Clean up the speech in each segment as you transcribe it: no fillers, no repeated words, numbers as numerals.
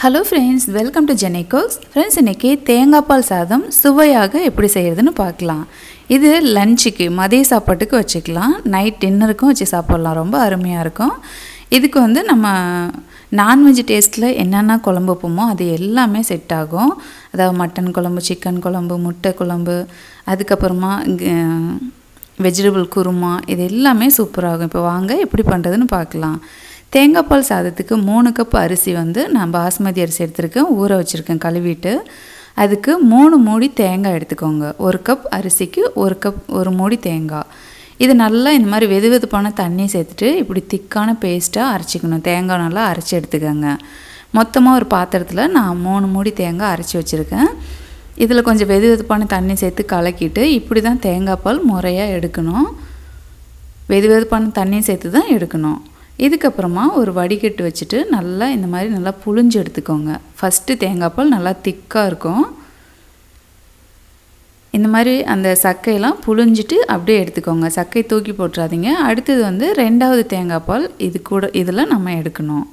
Hello friends, welcome to Jenny Cooks. Friends, இன்னைக்கு தேங்காய் பால் சாதம் சுவையாக எப்படி செய்யறதுன்னு பார்க்கலாம். இது லஞ்சுக்கு மதிய சாப்பாட்டுக்கு வச்சுக்கலாம். நைட் டின்னருக்கும் வச்சு சாப்பிடலாம். ரொம்ப அருமையா இருக்கும். இதுக்கு வந்து நம்ம நான்வெஜ் டேஸ்ட்ல என்னென்ன குழம்பு வைப்போமோ அது எல்லாமே செட் ஆகும். அதாவது மட்டன் குழம்பு, சிக்கன் குழம்பு, முட்டை குழம்பு, அதுக்கப்புறமா வெஜிடபிள் குருமா இது எல்லாமே சூப்பராகும். இப்போ வாங்க எப்படி பண்ணுறதுன்னு பார்க்கலாம். தேங்காய் பால் சாதத்துக்கு 3 கப் அரிசி வந்து நான் பாஸ்மதி அரிசி எடுத்துருக்கேன், ஊற வச்சுருக்கேன் கழுவிட்டு. அதுக்கு 3 மூடி தேங்காய் எடுத்துக்கோங்க. 1 கப் அரிசிக்கு 1 மூடி தேங்காய். இது நல்லா இந்த மாதிரி வெது வெதுப்பான தண்ணி சேர்த்துட்டு இப்படி திக்கான பேஸ்ட்டாக அரைச்சிக்கணும். தேங்காய் நல்லா அரைச்சி எடுத்துக்கோங்க. மொத்தமாக ஒரு பாத்திரத்தில் நான் 3 மூடி தேங்காய் அரைச்சி வச்சுருக்கேன். இதில் கொஞ்சம் வெது வெதுப்பான தண்ணி சேர்த்து கலக்கிட்டு இப்படி தான் தேங்காய் பால் முறையாக எடுக்கணும். வெது வெதுப்பான தண்ணி சேர்த்து தான் எடுக்கணும். இதுக்கப்புறமா ஒரு வடிகட்டு வச்சுட்டு நல்லா இந்த மாதிரி நல்லா புழிஞ்சு எடுத்துக்கோங்க. ஃபஸ்ட்டு தேங்காய் பால் நல்லா திக்காக இருக்கும். இந்த மாதிரி அந்த சக்கையெல்லாம் புழிஞ்சிட்டு அப்படியே எடுத்துக்கோங்க. சக்கை தூக்கி போட்டுறாதீங்க. அடுத்தது வந்து 2வது தேங்காய் பால் இதில் நம்ம எடுக்கணும்.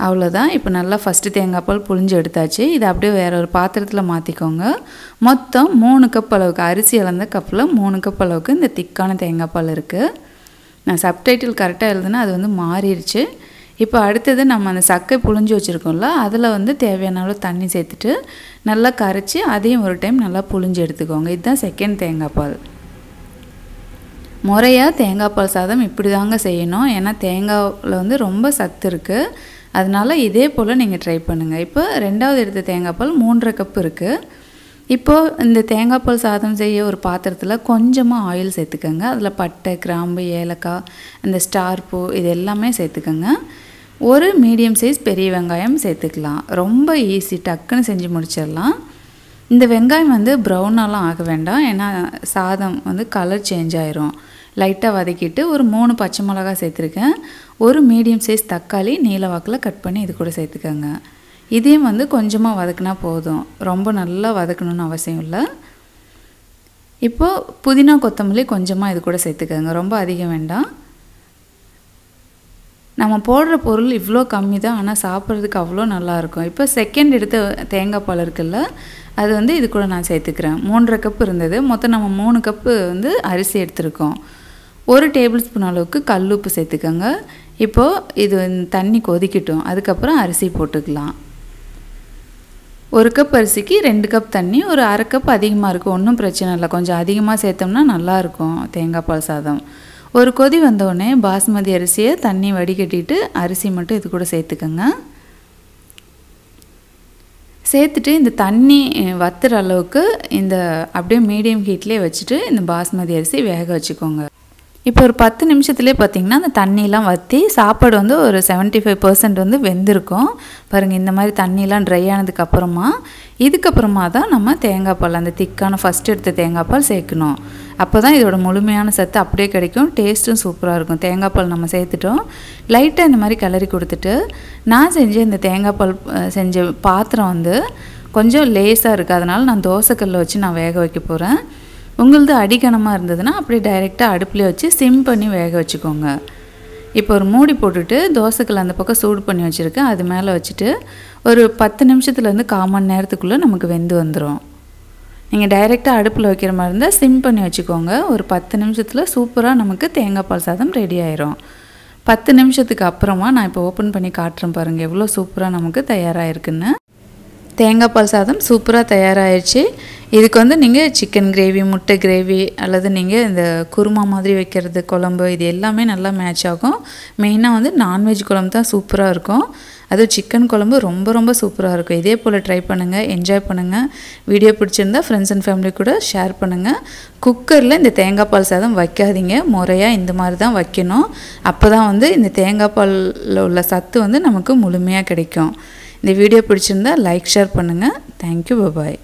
அவ்வளோதான். இப்போ நல்லா ஃபஸ்ட்டு தேங்காய் பால் புழிஞ்சு எடுத்தாச்சு. இதை அப்படியே வேற ஒரு பாத்திரத்தில் மாற்றிக்கோங்க. மொத்தம் 3 கப் அளவுக்கு அரிசி அளந்த கப்பில் 3 கப் அளவுக்கு இந்த திக்கான தேங்காய் பால் இருக்குது. நான் சப்டைட்டில் கரெக்டாக எழுதுனா அது வந்து மாறிடுச்சு. இப்போ அடுத்தது நம்ம அந்த சக்கை புழிஞ்சு வச்சுருக்கோம்ல, அதில் வந்து தேவையான அளவு தண்ணி சேர்த்துட்டு நல்லா கரைச்சி அதையும் ஒரு டைம் நல்லா புழிஞ்சு எடுத்துக்கோங்க. இதுதான் செகண்ட் தேங்காய் பால். முறையாக தேங்காய் பால் சாதம் இப்படி தாங்க செய்யணும். ஏன்னா தேங்காயில் வந்து ரொம்ப சத்து இருக்குது. அதனால் இதே போல் நீங்கள் ட்ரை பண்ணுங்கள். இப்போ 2வது எடுத்த தேங்காய் பால் 3.5 கப் இருக்குது. இப்போது இந்த தேங்காய் பால் சாதம் செய்ய ஒரு பாத்திரத்தில் கொஞ்சமாக ஆயில் சேர்த்துக்கோங்க. அதில் பட்டை, கிராம்பு, ஏலக்காய், அந்த ஸ்டார் பூ இது எல்லாமே சேர்த்துக்கோங்க. ஒரு மீடியம் சைஸ் பெரிய வெங்காயம் சேர்த்துக்கலாம். ரொம்ப ஈஸி, டக்குன்னு செஞ்சு முடிச்சிடலாம். இந்த வெங்காயம் வந்து ப்ரௌனாலாம் ஆக வேண்டாம். ஏன்னா சாதம் வந்து கலர் சேஞ்ச் ஆயிரும். லைட்டாக வதக்கிட்டு ஒரு 3 பச்சை மிளகாய் சேர்த்துருக்கேன். ஒரு மீடியம் சைஸ் தக்காளி நீல வாக்கில் கட் பண்ணி இது கூட சேர்த்துக்கோங்க. இதையும் வந்து கொஞ்சமாக வதக்குனா போதும். ரொம்ப நல்லா வதக்கணும்னு அவசியம் இல்லை. இப்போது புதினா கொத்தமல்லி கொஞ்சமாக இது கூட சேர்த்துக்கோங்க. ரொம்ப அதிகம் வேண்டாம். நம்ம போடுற பொருள் இவ்வளோ கம்மி தான், ஆனால் சாப்பிட்றதுக்கு அவ்வளோ நல்லாயிருக்கும். இப்போ செகண்ட் எடுத்த தேங்காய் பால் இருக்குல்ல, அது வந்து இது கூட நான் சேர்த்துக்கிறேன். 3.5 கப் இருந்தது. மொத்தம் நம்ம 3 கப்பு வந்து அரிசி எடுத்துருக்கோம். 1 டேபிள் ஸ்பூன் அளவுக்கு கல் உப்பு சேர்த்துக்கோங்க. இப்போது இது தண்ணி கொதிக்கட்டும். அதுக்கப்புறம் அரிசி போட்டுக்கலாம். 1 கப் அரிசிக்கு 2 கப் தண்ணி. ஒரு அரை கப் அதிகமாக இருக்கும், ஒன்றும் பிரச்சனை இல்லை. கொஞ்சம் அதிகமாக சேர்த்தோம்னா நல்லாயிருக்கும் தேங்காய் பால் சாதம். ஒரு கொதி வந்தோடனே பாஸ்மதி அரிசியை தண்ணி வடிகட்டிட்டு அரிசி மட்டும் இது கூட சேர்த்துக்கோங்க. சேர்த்துட்டு இந்த தண்ணி வத்துற அளவுக்கு இந்த அப்படியே மீடியம் ஹீட்லேயே வச்சுட்டு இந்த பாஸ்மதி அரிசி வேக வச்சுக்கோங்க. இப்போ ஒரு 10 நிமிஷத்துலேயே பார்த்திங்கன்னா அந்த தண்ணியெலாம் வற்றி சாப்பாடு வந்து ஒரு 75% வந்து வெந்திருக்கும். பாருங்கள், இந்த மாதிரி தண்ணியெலாம் ட்ரை ஆனதுக்கப்புறமா இதுக்கப்புறமா தான் நம்ம தேங்காய் பால், அந்த திக்கான ஃபஸ்ட் எடுத்த தேங்காய் பால் சேர்க்கணும். அப்போ தான் இதோட முழுமையான சத்து அப்படியே கிடைக்கும். டேஸ்ட்டும் சூப்பராக இருக்கும். தேங்காய் பால் நம்ம சேர்த்துட்டோம். லைட்டாக இந்த மாதிரி கிளறி கொடுத்துட்டு நான் செஞ்ச இந்த தேங்காய் பால் செஞ்ச பாத்திரம் வந்து கொஞ்சம் லேஸாக இருக்குது. அதனால் நான் தோசைக்கல்லை வச்சு நான் வேக வைக்க போகிறேன். உங்களது அடிக்கனமாக இருந்ததுன்னா அப்படியே டைரெக்டாக அடுப்பில் வச்சு சிம் பண்ணி வேக வச்சுக்கோங்க. இப்போ ஒரு மூடி போட்டுட்டு தோசைக்கல் அந்த பக்கம் சூடு பண்ணி வச்சுருக்கேன். அது மேலே வச்சுட்டு ஒரு 10 நிமிஷத்துலேருந்து 1/4 மணி நேரத்துக்குள்ளே நமக்கு வெந்து வந்துடும். நீங்கள் டைரெக்டாக அடுப்பில் வைக்கிற மாதிரி இருந்தால் சிம் பண்ணி வச்சுக்கோங்க. ஒரு 10 நிமிஷத்தில் சூப்பராக நமக்கு தேங்காய் பால் சாதம் ரெடி ஆயிரும். 10 நிமிஷத்துக்கு அப்புறமா நான் இப்போ ஓப்பன் பண்ணி காட்டுறேன். பாருங்கள் எவ்வளோ சூப்பராக நமக்கு தயாராகிருக்குன்னு. தேங்காய் பால் சாதம் சூப்பராக தயாராகிடுச்சு. இதுக்கு வந்து நீங்கள் சிக்கன் கிரேவி, முட்டை கிரேவி அல்லது நீங்கள் இந்த குருமா மாதிரி வைக்கிறது குழம்பு இது எல்லாமே நல்லா மேட்ச் ஆகும். மெயினாக வந்து நான்வெஜ் குழம்பு தான் சூப்பராக இருக்கும். அதுவும் சிக்கன் குழம்பு ரொம்ப ரொம்ப சூப்பராக இருக்கும். இதே போல் ட்ரை பண்ணுங்கள், என்ஜாய் பண்ணுங்கள். வீடியோ பிடிச்சிருந்தா ஃப்ரெண்ட்ஸ் அண்ட் ஃபேமிலி கூட ஷேர் பண்ணுங்கள். குக்கரில் இந்த தேங்காய் பால் சாதம் வைக்காதீங்க. முறையாக இந்த மாதிரி தான் வைக்கணும். அப்போ தான் வந்து இந்த தேங்காய் பாலில் உள்ள சத்து வந்து நமக்கு முழுமையாக கிடைக்கும். இந்த வீடியோ பிடிச்சிருந்தா லைக், ஷேர் பண்ணுங்கள். தேங்க்யூ, பாய்.